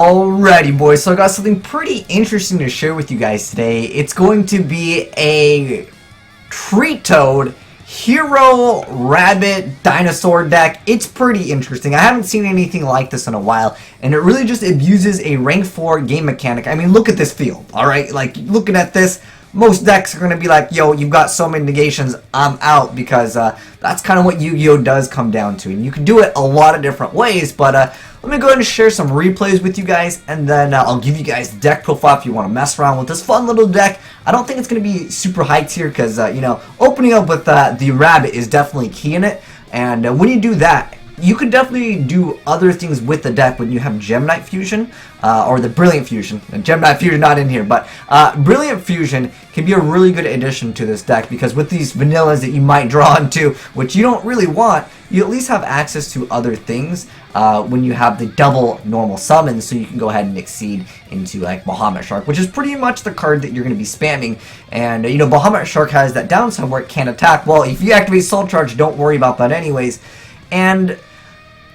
Alrighty boys, so I got something pretty interesting to share with you guys today. It's going to be a Treat Toad Hero Rabbit Dinosaur deck. It's pretty interesting. I haven't seen anything like this in a while, and it really just abuses a rank 4 game mechanic. I mean, look at this field, alright? Like, looking at this, most decks are going to be like, yo, you've got so many negations, I'm out, because that's kind of what Yu-Gi-Oh! Does come down to. And you can do it a lot of different ways, but let me go ahead and share some replays with you guys, and then I'll give you guys deck profile if you want to mess around with this fun little deck. I don't think it's going to be super high tier, because, you know, opening up with the rabbit is definitely key in it, and when you do that, you could definitely do other things with the deck when you have Gem-Knight Fusion, or the Brilliant Fusion. Gem-Knight Fusion not in here, but Brilliant Fusion can be a really good addition to this deck, because with these vanillas that you might draw into, which you don't really want, you at least have access to other things when you have the double normal summons, so you can go ahead and exceed into like Bahamut Shark, which is pretty much the card that you're going to be spamming. And you know, Bahamut Shark has that downside where it can't attack. Well, if you activate Soul Charge, don't worry about that anyways. And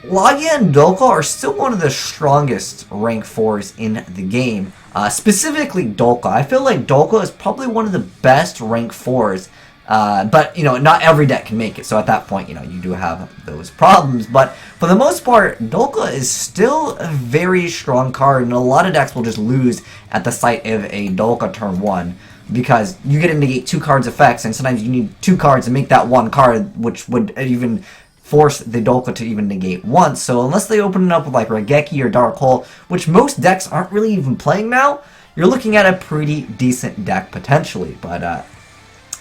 Logia and Dolka are still one of the strongest rank 4s in the game. Specifically Dolka. I feel like Dolka is probably one of the best rank 4s. But, you know, not every deck can make it. So at that point, you know, you do have those problems. But for the most part, Dolka is still a very strong card. And a lot of decks will just lose at the sight of a Dolka turn 1. Because you get to negate 2 cards' effects. And sometimes you need 2 cards to make that 1 card, which would even force the Dolka to even negate once. So unless they open it up with like Regeki or Dark Hole, which most decks aren't really even playing now, you're looking at a pretty decent deck potentially. But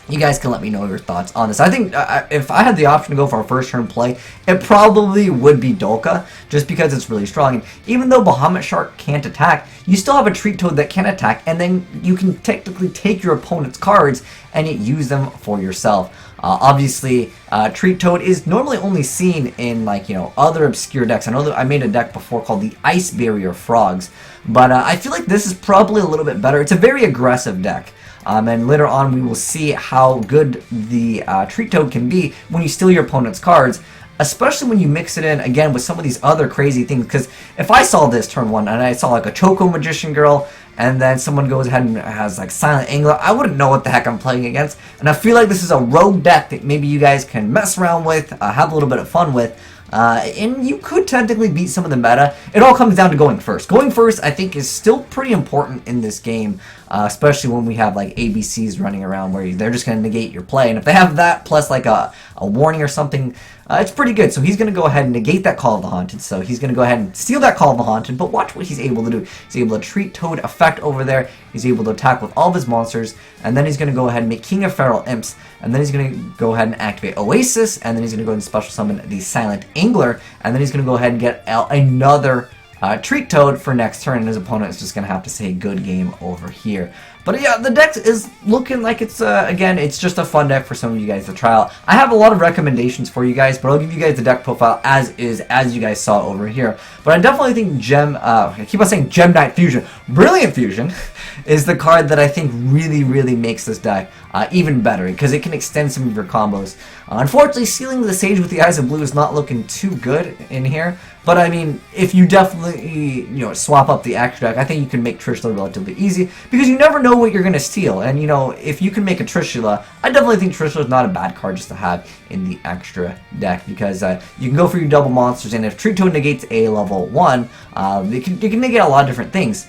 you guys can let me know your thoughts on this. I think if I had the option to go for a first turn play, it probably would be Dolka, just because it's really strong. And even though Bahamut Shark can't attack, you still have a Treat Toad that can attack, and then you can technically take your opponent's cards and use them for yourself. Obviously, Treat Toad is normally only seen in, like, you know, other obscure decks. I know that I made a deck before called the Ice Barrier Frogs, but I feel like this is probably a little bit better. It's a very aggressive deck. And later on, we will see how good the Treat Toad can be when you steal your opponent's cards, especially when you mix it in, again, with some of these other crazy things. Because if I saw this turn 1, and I saw, like, a Choco Magician Girl, and then someone goes ahead and has, like, Silent Angler, I wouldn't know what the heck I'm playing against. And I feel like this is a rogue deck that maybe you guys can mess around with, have a little bit of fun with. And you could technically beat some of the meta. It all comes down to going first. Going first, I think, is still pretty important in this game, especially when we have, like, ABCs running around where they're just going to negate your play. And if they have that plus, like, a warning or something, it's pretty good. So he's going to go ahead and negate that Call of the Haunted. So he's going to go ahead and steal that Call of the Haunted, but watch what he's able to do. He's able to Treat Toad effect over there. He's able to attack with all of his monsters, and then he's going to go ahead and make King of Feral Imps, and then he's going to go ahead and activate Oasis, and then he's going to go ahead and special summon the Silent Angler, and then he's going to go ahead and get another Treat Toad for next turn, and his opponent is just going to have to say good game over here. But yeah, the deck is looking like it's, again, it's just a fun deck for some of you guys to try out. I have a lot of recommendations for you guys, but I'll give you guys the deck profile as is, as you guys saw over here. But I definitely think I keep on saying Gem-Knight Fusion. Brilliant Fusion is the card that I think really makes this deck even better, because it can extend some of your combos. Unfortunately, sealing the Sage with the Eyes of Blue is not looking too good in here. But I mean, if you definitely, you know, swap up the extra deck, I think you can make Trishula relatively easy, because you never know what you're going to steal. And, you know, if you can make a Trishula, I definitely think Trishula is not a bad card just to have in the extra deck, because you can go for your double monsters, and if Treat Toad negates a level 1, you can negate a lot of different things.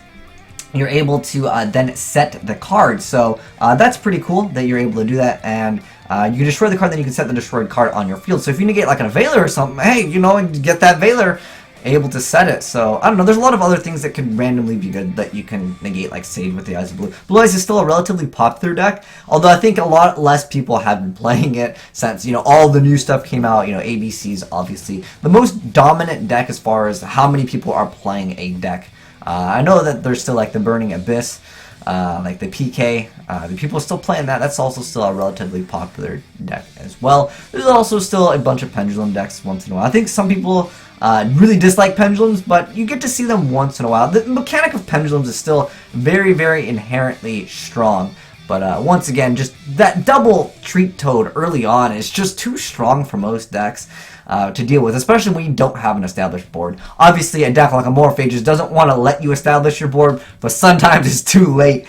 You're able to then set the card, so that's pretty cool that you're able to do that. And you can destroy the card, then you can set the destroyed card on your field. So if you negate like a Veiler or something, hey, you know, get that Veiler, able to set it. So I don't know, there's a lot of other things that could randomly be good that you can negate, like Sage with the Eyes of Blue. Blue Eyes is still a relatively popular deck, although I think a lot less people have been playing it since, you know, all the new stuff came out. You know, ABC's obviously the most dominant deck as far as how many people are playing a deck. I know that there's still like the Burning Abyss, like the PK, the people still playing that. That's also still a relatively popular deck as well. There's also still a bunch of Pendulum decks once in a while. I think some people really dislike Pendulums, but you get to see them once in a while. The mechanic of Pendulums is still very inherently strong. But once again, just that double Treat Toad early on is just too strong for most decks. to deal with, especially when you don't have an established board. Obviously, a deck like Amorphages doesn't want to let you establish your board, but sometimes it's too late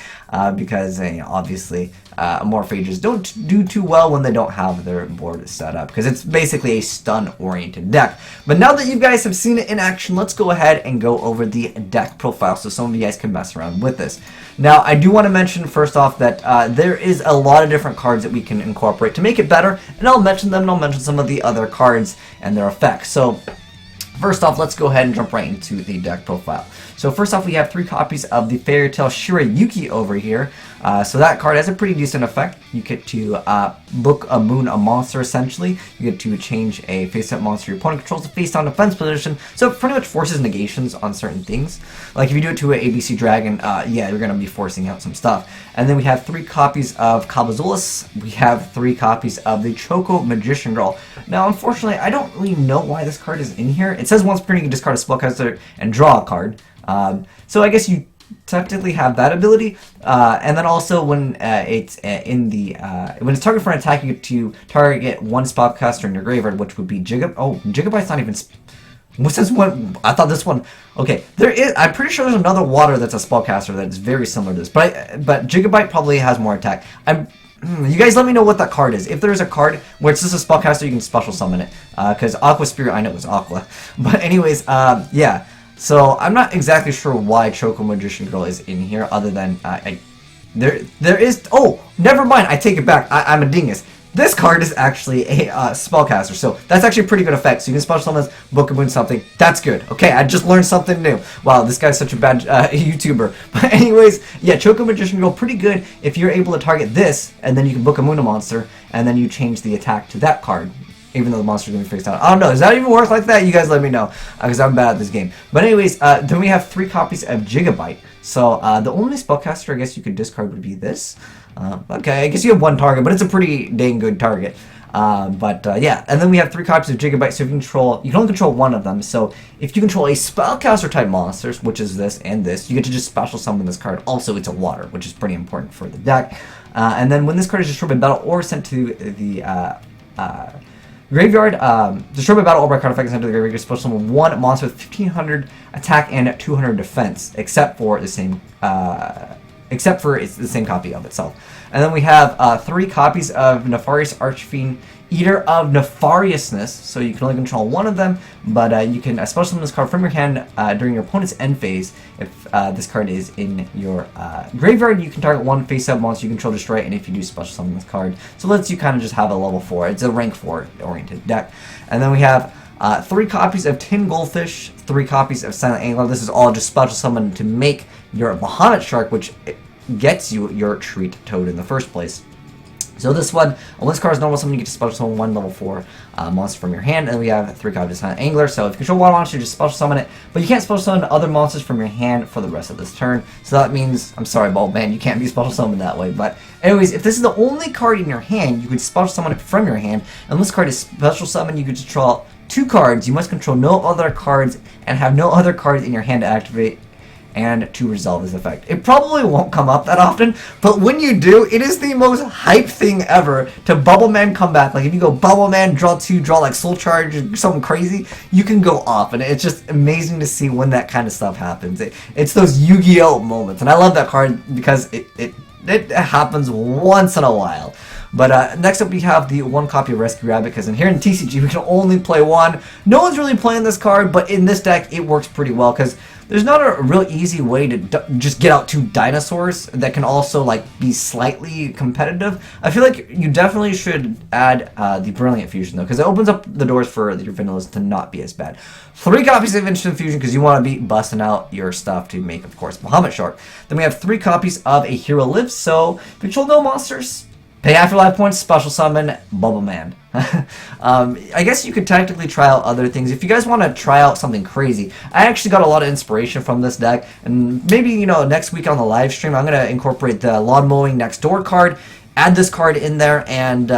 because obviously Amorphages don't do too well when they don't have their board set up, because it's basically a stun-oriented deck. But now that you guys have seen it in action, let's go ahead and go over the deck profile so some of you guys can mess around with this. Now, I do want to mention first off that there is a lot of different cards that we can incorporate to make it better, and I'll mention them, and I'll mention some of the other cards and their effects. So first off, let's go ahead and jump right into the deck profile. So first off, we have 3 copies of the Fairy Tale Shirayuki over here. So that card has a pretty decent effect. You get to book a moon, a monster, essentially. You get to change a face-up monster your opponent controls a face-down defense position. So it pretty much forces negations on certain things. Like if you do it to an ABC Dragon, yeah, you're going to be forcing out some stuff. And then we have 3 copies of Cabazulas. We have 3 copies of the Choco Magician Girl. Now, unfortunately, I don't really know why this card is in here. It says once per turn you can discard a spellcaster and draw a card. So I guess you technically have that ability, and then also when it's when it's targeted for an attack, you get to target 1 spellcaster in your graveyard, which would be Gigabyte's not even. What's this one? I thought this one. Okay, there is. I'm pretty sure there's another water that's a spellcaster that's very similar to this, but Gigabyte probably has more attack. You guys let me know what that card is. If there's a card where it's just a spellcaster, you can special summon it. Because Aqua Spirit, I know it was Aqua, but anyways, yeah. So I'm not exactly sure why Choco Magician Girl is in here, other than there is. Oh, never mind. I take it back. I'm a dingus. This card is actually a spellcaster, so that's actually a pretty good effect. So you can special summon this, book a moon something. That's good. Okay, I just learned something new. Wow, this guy's such a bad YouTuber. But anyways, yeah, Choco Magician Girl, pretty good if you're able to target this, and then you can book a moon monster, and then you change the attack to that card. Even though the monster's going to be face down. I don't know. Does that even work like that? You guys let me know, because I'm bad at this game. But anyways, then we have 3 copies of Gigabyte. So the only spellcaster I guess you could discard would be this. Okay, I guess you have 1 target, but it's a pretty dang good target. Yeah, and then we have 3 copies of Gigabyte, so you can only control 1 of them. So if you control a spellcaster type monsters, which is this and this, you get to just special summon this card. Also, it's a water, which is pretty important for the deck. And then when this card is destroyed by battle or sent to the graveyard, destroy by battle or by card effect sent to the graveyard, you special summon 1 monster with 1500 attack and 200 defense, except for it's the same copy of itself. And then we have 3 copies of Nefarious Archfiend, Eater of Nefariousness, so you can only control 1 of them, but you can special summon this card from your hand during your opponent's end phase. If this card is in your graveyard, you can target 1 face-up monster you control, destroy it, and if you do special summon this card. So it lets you kind of just have a level 4. It's a rank 4 oriented deck. And then we have 3 copies of Tin Goldfish, 3 copies of Silent Angler. This is all just special summon to make your Bahamut Shark, which gets you your Treat Toad in the first place. So this one, on this card's normal summon, you get to special summon 1 level 4 monster from your hand, and we have 3 copies of Silent Angler. So if you control 1 monster, you just special summon it, but you can't special summon other monsters from your hand for the rest of this turn. So that means, I'm sorry, Bulbman, you can't be special summoned that way. But anyways, if this is the only card in your hand, you could special summon it from your hand. And this card is special summon, you could control 2 cards. You must control no other cards and have no other cards in your hand to activate and to resolve this effect. It probably won't come up that often, but when you do, it is the most hype thing ever to Bubble Man come back. Like if you go Bubble Man, draw 2, draw like Soul Charge, or something crazy, you can go off, and it's just amazing to see when that kind of stuff happens. It's those Yu-Gi-Oh moments, and I love that card because it happens once in a while. But next up we have the 1 copy of Rescue Rabbit, because in here in TCG we can only play 1. No one's really playing this card, but in this deck it works pretty well, because there's not a real easy way to just get out 2 dinosaurs that can also like be slightly competitive. I feel like you definitely should add the Brilliant Fusion though, because it opens up the doors for your vanillas to not be as bad. 3 copies of Instant Fusion, because you want to be busting out your stuff to make, of course, Bahamut Shark. Then we have 3 copies of A Hero Lives, so control no monsters. Pay afterlife points, special summon, Bubble Man. I guess you could technically try out other things. If you guys want to try out something crazy, I actually got a lot of inspiration from this deck. And maybe, you know, next week on the live stream, I'm going to incorporate the Lawn Mowing Next Door card, add this card in there, and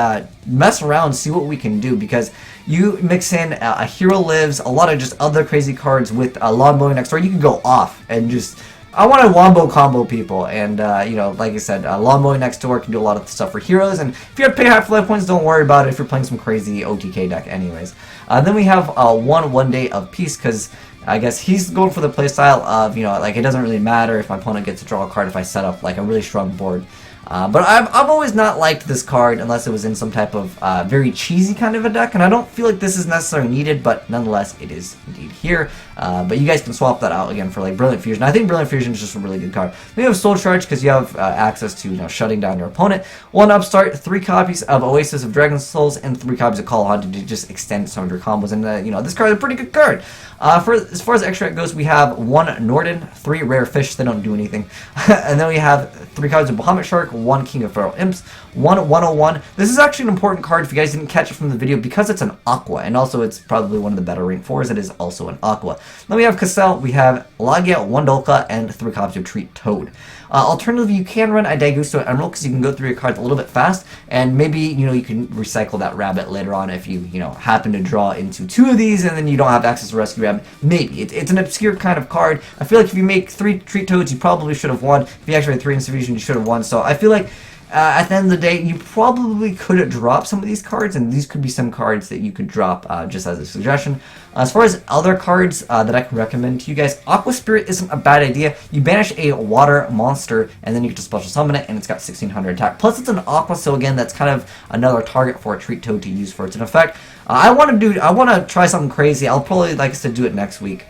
mess around, see what we can do. Because you mix in A Hero Lives, a lot of just other crazy cards with Lawn Mowing Next Door, you can go off and just I want to wombo combo people, and you know, like I said, Lawnmowing Next Door can do a lot of stuff for heroes, and if you have to pay high for life points, don't worry about it if you're playing some crazy OTK deck anyways. Then we have one Day of Peace, because I guess he's going for the playstyle of, you know, like, it doesn't really matter if my opponent gets to draw a card if I set up like a really strong board. But I've always not liked this card unless it was in some type of very cheesy kind of a deck, and I don't feel like this is necessarily needed, but nonetheless it is indeed here. But you guys can swap that out again for like Brilliant Fusion. I think Brilliant Fusion is just a really good card. Then you have Soul Charge because you have access to, you know, shutting down your opponent. 1 Upstart, 3 copies of Oasis of Dragon Souls, and 3 copies of Call Haunted to just extend some of your combos. And you know, this card is a pretty good card. As far as extra goes, we have 1 Norden, 3 Rare Fish, they don't do anything. And then we have 3 cards of Bahamut Shark, 1 King of Feral Imps, 1 101. This is actually an important card if you guys didn't catch it from the video because it's an Aqua, and also it's probably one of the better rank 4s. It is also an Aqua. Then we have Cassell, we have Lagia, 1 Dolka, and 3 copies of Treat Toad. Alternatively, you can run a Daigusto Emerald because you can go through your cards a little bit fast, and maybe, you know, you can recycle that rabbit later on if you know, happen to draw into 2 of these and then you don't have access to Rescue Rabbit. Maybe. It's an obscure kind of card. I feel like if you make 3 Treat Toads, you probably should have won. If you actually had 3 Infusion, you should have won. So I feel like at the end of the day, you probably could drop some of these cards, and these could be some cards that you could drop just as a suggestion. As far as other cards that I can recommend to you guys, Aqua Spirit isn't a bad idea. You banish a water monster, and then you get to special summon it, and it's got 1600 attack. Plus, it's an Aqua, so again, that's kind of another target for a Treat Toad to use for its effect. I want to try something crazy. I'll probably, like I said, do it next week.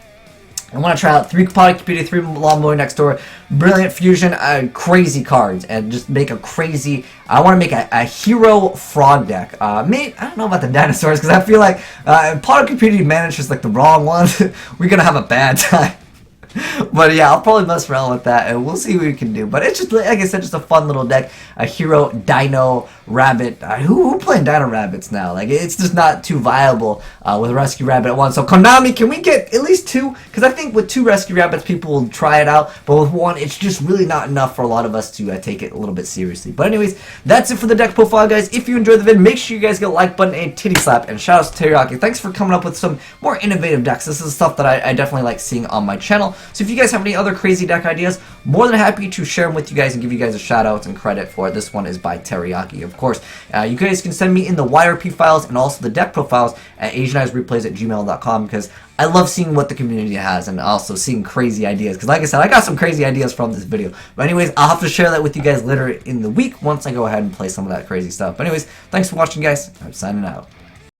I want to try out 3 Potted Computer, 3 Lawnmower Next Door, Brilliant Fusion, crazy cards, and just make a crazy. I want to make a hero frog deck. I don't know about the dinosaurs because I feel like Potted Computer manages like the wrong ones. We're gonna have a bad time. But yeah, I'll probably mess around with that, and we'll see what we can do. But it's just, like I said, just a fun little deck. A hero, Dino, Rabbit. Who playing Dino Rabbits now? Like, it's just not too viable with Rescue Rabbit at once. So Konami, can we get at least 2? Because I think with 2 Rescue Rabbits, people will try it out. But with 1, it's just really not enough for a lot of us to take it a little bit seriously. But anyways, that's it for the deck profile, guys. If you enjoyed the video, make sure you guys get a like button, a titty slap, and shout out to Teriyaki. Thanks for coming up with some more innovative decks. This is stuff that I definitely like seeing on my channel. So if you guys have any other crazy deck ideas, more than happy to share them with you guys and give you guys a shout out and credit for it. This one is by Teriyaki, of course. You guys can send me in the YRP files and also the deck profiles at AzneyesReplays@gmail.com because I love seeing what the community has and also seeing crazy ideas. Because like I said, I got some crazy ideas from this video. But anyways, I'll have to share that with you guys later in the week once I go ahead and play some of that crazy stuff. But anyways, thanks for watching, guys. I'm signing out.